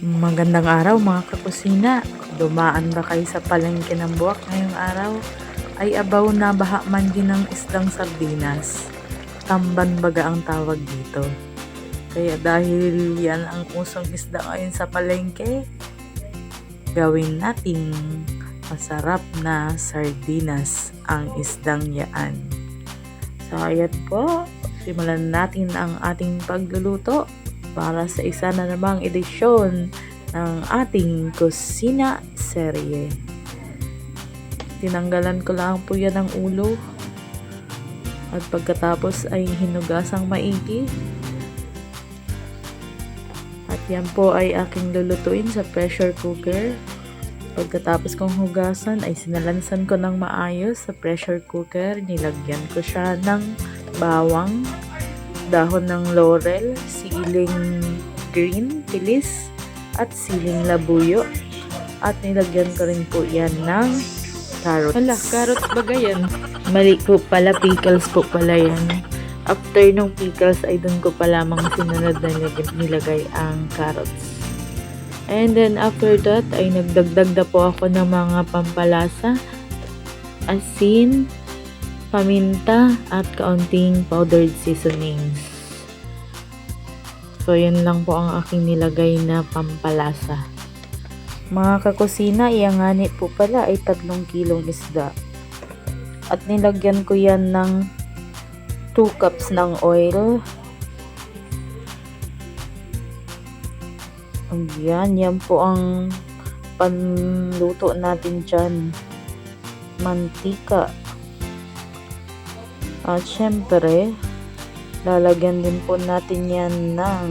Magandang araw mga kakusina. Dumaan ba kayo sa palengke ng Buwak ngayong araw? Ay abaw na baha man din ng isdang sardinas. Tamban baga ang tawag dito. Kaya dahil yan ang usong isda ngayon sa palengke, gawin nating masarap na sardinas ang isdang yaan. So ayan po, simulan natin ang ating pagluluto para sa isa na namang edisyon ng ating kusina serye. Tinanggalan ko lang po yan ng ulo at pagkatapos ay hinugasang maigi. At yan po ay aking lulutuin sa pressure cooker. Pagkatapos kong hugasan ay sinalansan ko ng maayos sa pressure cooker. Nilagyan ko siya ng bawang, dahon ng laurel, siling green, pilis, at siling labuyo. At nilagyan ko rin po yan ng carrots. Hala, carrots baga yan? Mali po pala, pickles po pala yan. After nung pickles ay dun ko pa lamang sinunod na nilagay ang carrots. And then after that ay nagdagdag na po ako ng mga pampalasa, asin, paminta, at kaunting powdered seasonings. So, yan lang po ang aking nilagay na pampalasa. Mga kakusina, iyanganit po pala ay 3 kilong isda. At nilagyan ko yan ng 2 cups ng oil. Yan po ang panluto natin dyan. Mantika. At syempre, lalagyan din po natin yan ng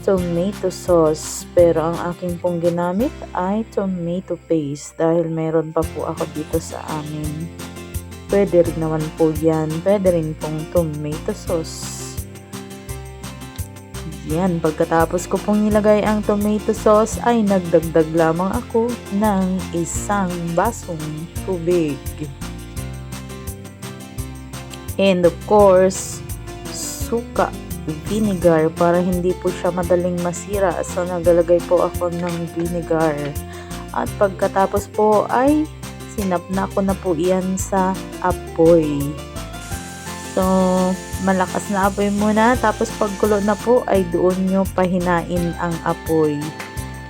tomato sauce. Pero ang aking pong ginamit ay tomato paste dahil meron pa po ako dito sa amin. Pwede rin naman po yan. Pwede rin pong tomato sauce. Yan, pagkatapos ko pong nilagay ang tomato sauce ay nagdagdag lamang ako ng 1 basong tubig. And of course, suka, vinegar para hindi po siya madaling masira. So, nagalagay po ako ng vinegar. At pagkatapos po ay sinapna ko na po yan sa apoy. So, malakas na apoy muna. Tapos pagkulo na po ay doon nyo pahinain ang apoy.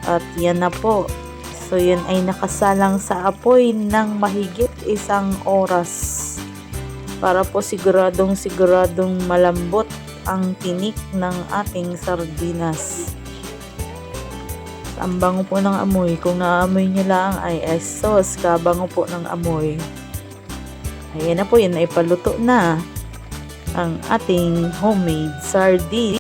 At yan na po. So, yan ay nakasalang sa apoy ng mahigit 1 oras. Para po siguradong malambot ang tinik ng ating sardinas. Ang bango po ng amoy. Kung naamoy nyo lang ay sauce, kabango po ng amoy. Ayan na po, yan ay paluto na ang ating homemade sardines.